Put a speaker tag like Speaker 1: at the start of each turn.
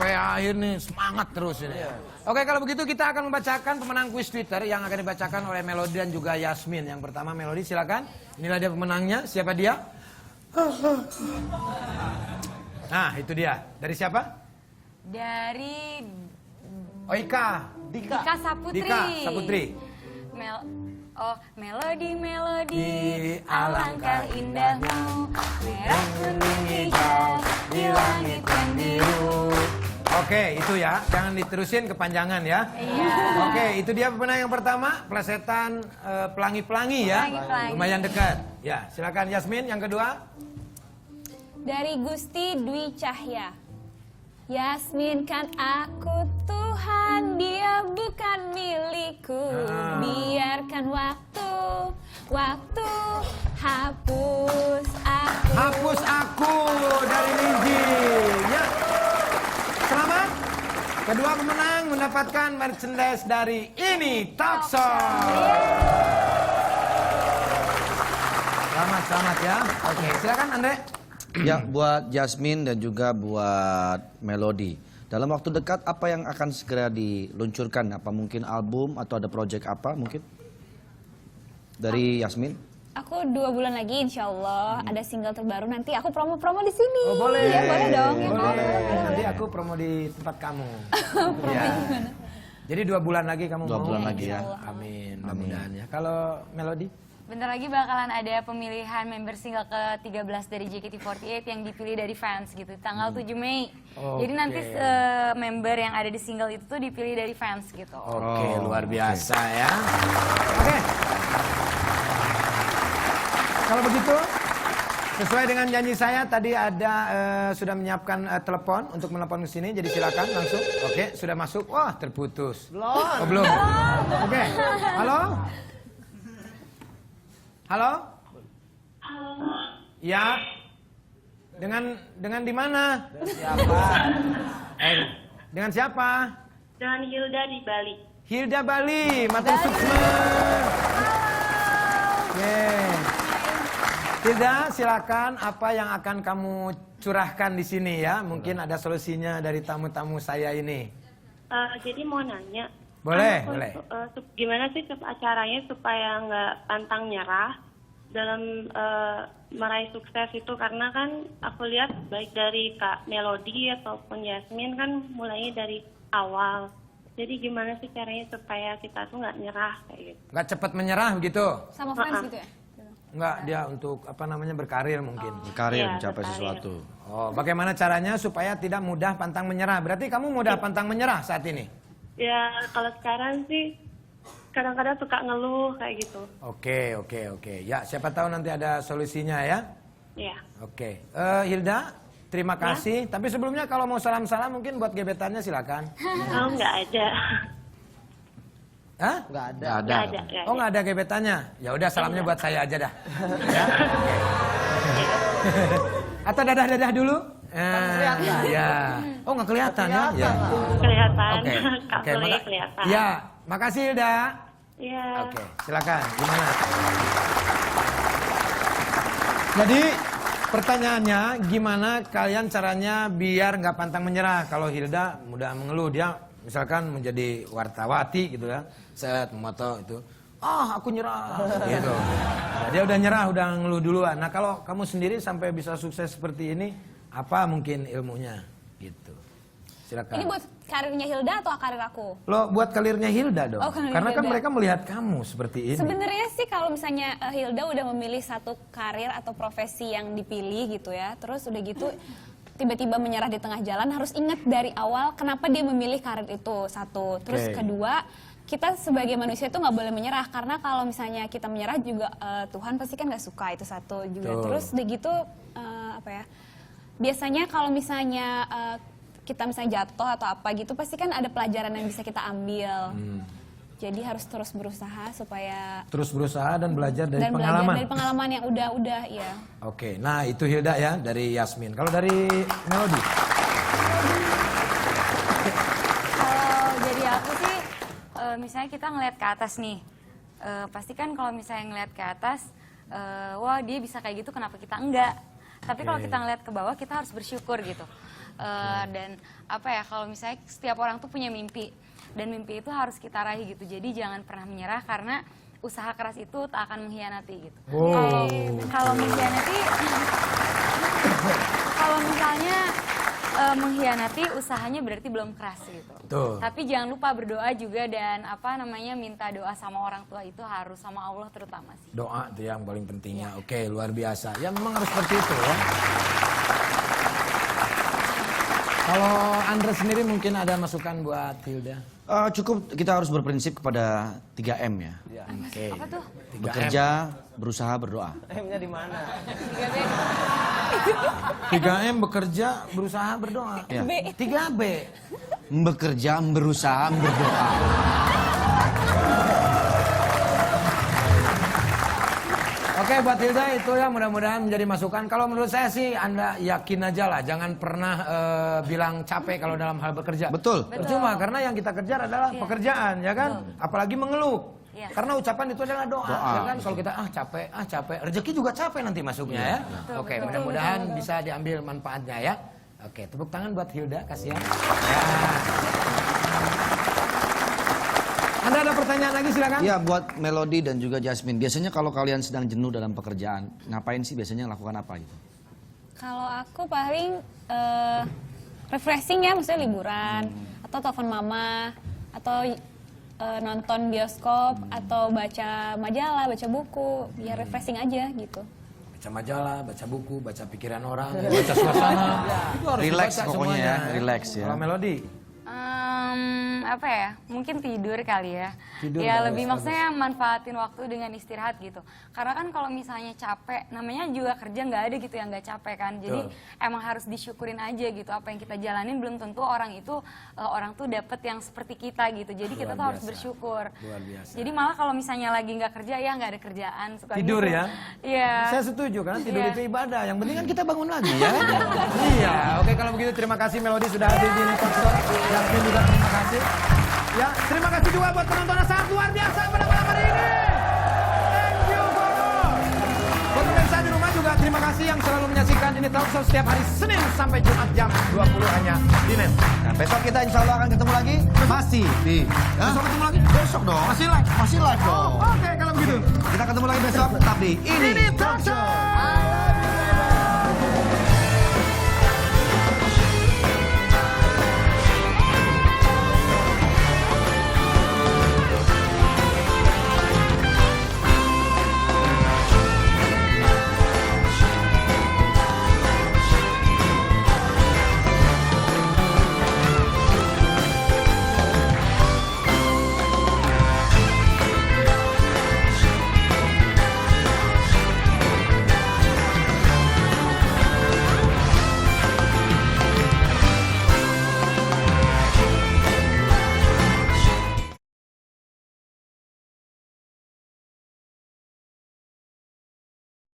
Speaker 1: sampai akhir nih, semangat terus ini. Oke, kalau begitu kita akan membacakan pemenang kuis Twitter yang akan dibacakan oleh Melody dan juga Yasmin. Yang pertama Melody, silakan. Inilah dia pemenangnya. Siapa dia? Nah, itu dia. Dari siapa?
Speaker 2: Dari
Speaker 1: Ika.
Speaker 2: Dika Saputri.
Speaker 1: Dika Saputri.
Speaker 2: Melodi, melodi, alangkah indahmu, merah kuning hijau, di langit yang biru.
Speaker 1: Oke, itu ya, jangan diterusin kepanjangan ya.
Speaker 2: Iya.
Speaker 1: Oke, itu dia pemenang yang pertama, plesetan pelangi-pelangi ya.
Speaker 2: Pelangi-pelangi.
Speaker 1: Lumayan dekat. Ya, silakan Yasmin. Yang kedua.
Speaker 3: Dari Gusti Dwi Cahya. Yasmin kan aku Tuhan, dia bukan milikku. Biarkan waktu hapus aku.
Speaker 1: Hapus aku dari Niji. Ya. Selamat. Kedua pemenang mendapatkan merchandise dari Ini Talkshow. Selamat ya. Oke, silakan Andre.
Speaker 4: Ya, buat Jasmine dan juga buat Melody. Dalam waktu dekat apa yang akan segera diluncurkan? Apa mungkin album atau ada project apa mungkin? Dari Yasmin?
Speaker 3: Aku 2 bulan lagi insya Allah ada single terbaru, nanti aku promo-promo di sini.
Speaker 1: Oh, boleh.
Speaker 3: Ya, boleh dong. Ya,
Speaker 1: Boleh. Nanti aku promo di tempat kamu. Ya. Jadi 2 bulan lagi kamu
Speaker 4: 2
Speaker 1: mau?
Speaker 4: bulan lagi ya.
Speaker 1: Amin. Mudah-mudahan ya. Kalau Melody?
Speaker 2: Bentar lagi bakalan ada pemilihan member single ke-13 dari JKT48 yang dipilih dari fans gitu, tanggal 7 Mei. Jadi nanti member yang ada di single itu tuh dipilih dari fans gitu.
Speaker 1: Oke, luar biasa ya. Oke. Kalau begitu, sesuai dengan janji saya tadi ada sudah menyiapkan telepon untuk menelpon ke sini, jadi silakan langsung. Oke, sudah masuk. Wah, terputus. Belum. Oh, belum. Oke. Halo? Halo? Ya. Dengan di mana? Siapa? Dengan siapa?
Speaker 5: Dengan Hilda di Bali.
Speaker 1: Hilda Bali, Matur Suksma. Oke. Hilda, silakan apa yang akan kamu curahkan di sini ya? Mungkin ada solusinya dari tamu-tamu saya ini.
Speaker 5: Jadi mau nanya.
Speaker 1: Boleh, boleh.
Speaker 5: Gimana sih acaranya supaya nggak pantang nyerah dalam meraih sukses itu? Karena kan aku lihat baik dari Kak Melody ataupun Yasmin kan mulainya dari awal. Jadi gimana sih caranya supaya kita tuh nggak nyerah kayak gitu?
Speaker 1: Nggak cepat menyerah begitu?
Speaker 3: Sama fans gitu ya?
Speaker 1: Nggak, dia untuk apa namanya berkarir mungkin.
Speaker 4: Berkarir,
Speaker 5: Iya,
Speaker 4: mencapai
Speaker 5: berkarir.
Speaker 4: sesuatu.
Speaker 1: Oh, bagaimana caranya supaya tidak mudah pantang menyerah? Berarti kamu mudah pantang menyerah saat ini?
Speaker 5: Ya kalau sekarang sih kadang-kadang suka ngeluh kayak gitu.
Speaker 1: Oke. Ya, siapa tahu nanti ada solusinya ya.
Speaker 5: Iya.
Speaker 1: Oke. Hilda, terima kasih. Tapi sebelumnya kalau mau salam-salam mungkin buat gebetannya silakan.
Speaker 5: Oh nggak ada.
Speaker 1: Hah?
Speaker 4: Nggak ada.
Speaker 5: Nggak ada.
Speaker 1: Oh, nggak ada gebetannya. Ya udah, salamnya buat saya aja dah. Ya. Oke. Atau dadah-dadah dulu? Ya. Oh, nggak kelihatan ya? Ya.
Speaker 5: Kelihatan.
Speaker 1: Oke.
Speaker 5: Kak
Speaker 1: Oke,
Speaker 5: Sule kelihatan.
Speaker 1: Ya, makasih Hilda.
Speaker 5: Iya.
Speaker 1: Oke, silakan. Gimana? Jadi pertanyaannya, gimana kalian caranya biar nggak pantang menyerah? Kalau Hilda mudah mengeluh, dia misalkan menjadi wartawati gitu ya, set memoto itu, aku nyerah, gitu. Nah, dia udah nyerah, udah ngeluh duluan. Nah, kalau kamu sendiri sampai bisa sukses seperti ini, apa mungkin ilmunya? Gitu. Silakan.
Speaker 3: Ini buat karirnya Hilda atau karir aku?
Speaker 1: Lo buat karirnya Hilda dong.
Speaker 3: Oh, karir
Speaker 1: karena kan
Speaker 3: Hilda.
Speaker 1: mereka melihat kamu seperti ini.
Speaker 3: Sebenarnya sih kalau misalnya Hilda udah memilih satu karir atau profesi yang dipilih gitu ya, terus udah gitu tiba-tiba menyerah di tengah jalan, harus ingat dari awal kenapa dia memilih karir itu, satu. Terus kedua, kita sebagai manusia itu nggak boleh menyerah, karena kalau misalnya kita menyerah juga Tuhan pasti kan nggak suka, itu satu juga. Terus udah gitu biasanya kalau misalnya kita misalnya jatuh atau apa gitu, pasti kan ada pelajaran yang bisa kita ambil. Jadi harus terus berusaha supaya
Speaker 1: Terus berusaha dan belajar dari
Speaker 3: dan
Speaker 1: pengalaman.
Speaker 3: belajar dari pengalaman yang udah ya.
Speaker 1: Oke, nah itu Hilda ya dari Yasmin. Kalau dari Melody?
Speaker 2: Kalau dari aku sih, misalnya kita ngeliat ke atas nih, pasti kan kalau misalnya ngeliat ke atas, wah dia bisa kayak gitu, kenapa kita enggak? Tapi kalau kita ngeliat ke bawah, kita harus bersyukur gitu. Dan apa ya, kalau misalnya setiap orang tuh punya mimpi, dan mimpi itu harus kita raih gitu. Jadi jangan pernah menyerah karena usaha keras itu tak akan mengkhianati gitu. Kalau mengkhianati, kalau misalnya mengkhianati, usahanya berarti belum keras gitu.
Speaker 1: Betul.
Speaker 2: Tapi jangan lupa berdoa juga dan minta doa sama orang tua itu harus sama Allah terutama sih.
Speaker 1: Doa itu yang paling pentingnya. Oke, luar biasa. Ya memang harus seperti itu ya. Kalau Andre sendiri mungkin ada masukan buat Hilda?
Speaker 4: Cukup kita harus berprinsip kepada 3M ya.
Speaker 1: Oke.
Speaker 2: Apa tuh?
Speaker 1: 3M.
Speaker 4: Bekerja, berusaha, berdoa.
Speaker 6: M-nya di mana?
Speaker 1: 3M bekerja, berusaha, berdoa.
Speaker 4: Ya.
Speaker 1: 3B.
Speaker 4: Bekerja, berusaha, berdoa.
Speaker 1: Oke, buat Hilda itu ya mudah-mudahan menjadi masukan. Kalau menurut saya sih Anda yakin aja lah, jangan pernah bilang capek kalau dalam hal bekerja.
Speaker 4: Betul.
Speaker 1: Percuma karena yang kita kejar adalah pekerjaan, ya kan? Apalagi mengeluh.
Speaker 2: Iya.
Speaker 1: Karena ucapan itu adalah doa,
Speaker 4: Doa.
Speaker 1: ya kan? Kalau kita capek, rezeki juga capek nanti masuknya ya. Oke, mudah-mudahan bisa diambil manfaatnya ya. Oke, tepuk tangan buat Hilda, kasihan. Ya. Anda ada pertanyaan lagi silakan.
Speaker 4: Ya, buat Melody dan juga Jasmine. Biasanya kalau kalian sedang jenuh dalam pekerjaan, ngapain sih biasanya lakukan apa gitu?
Speaker 3: Kalau aku paling refreshing ya, maksudnya liburan, atau telepon mama, atau nonton bioskop, atau baca majalah, baca buku, ya refreshing aja gitu.
Speaker 1: Baca majalah, baca buku, baca pikiran orang, baca suasana. Itu harus
Speaker 4: Relax
Speaker 1: dibaca
Speaker 4: pokoknya
Speaker 1: semuanya.
Speaker 4: ya, relax ya.
Speaker 1: Kalau Melody,
Speaker 2: Apa ya, mungkin tidur kali ya.
Speaker 1: Tidur
Speaker 2: Ya
Speaker 1: bagus,
Speaker 2: lebih maksudnya manfaatin waktu dengan istirahat gitu. Karena kan kalau misalnya capek, namanya juga kerja nggak ada gitu yang nggak capek kan. Jadi emang harus disyukurin aja gitu. Apa yang kita jalanin belum tentu orang tuh dapet yang seperti kita gitu. Jadi kita tuh harus bersyukur.
Speaker 1: Luar biasa.
Speaker 2: Jadi malah kalau misalnya lagi nggak kerja ya nggak ada kerjaan. Suka
Speaker 1: Tidur
Speaker 2: gitu.
Speaker 1: ya?
Speaker 2: Iya.
Speaker 1: saya setuju karena tidur
Speaker 2: Iya.
Speaker 1: itu ibadah. Yang penting kan kita bangun lagi ya. Iya, oke kalau begitu terima kasih Melody sudah hadir di Talkshow. Jasmine juga terima kasih. Ya, terima kasih juga buat penonton yang sangat luar biasa pada malam hari ini. Thank you for all. Buat pemirsa di rumah juga terima kasih yang selalu menyaksikan ini Talkshow setiap hari Senin sampai Jumat jam 20 hanya di NET.
Speaker 4: Nah, besok kita insya Allah akan ketemu lagi. Masih di.
Speaker 1: Besok ketemu lagi?
Speaker 4: Besok dong.
Speaker 1: Masih live?
Speaker 4: Masih live dong.
Speaker 1: Oke, kalau begitu.
Speaker 4: Kita ketemu lagi besok tetap di
Speaker 1: Ini Talkshow.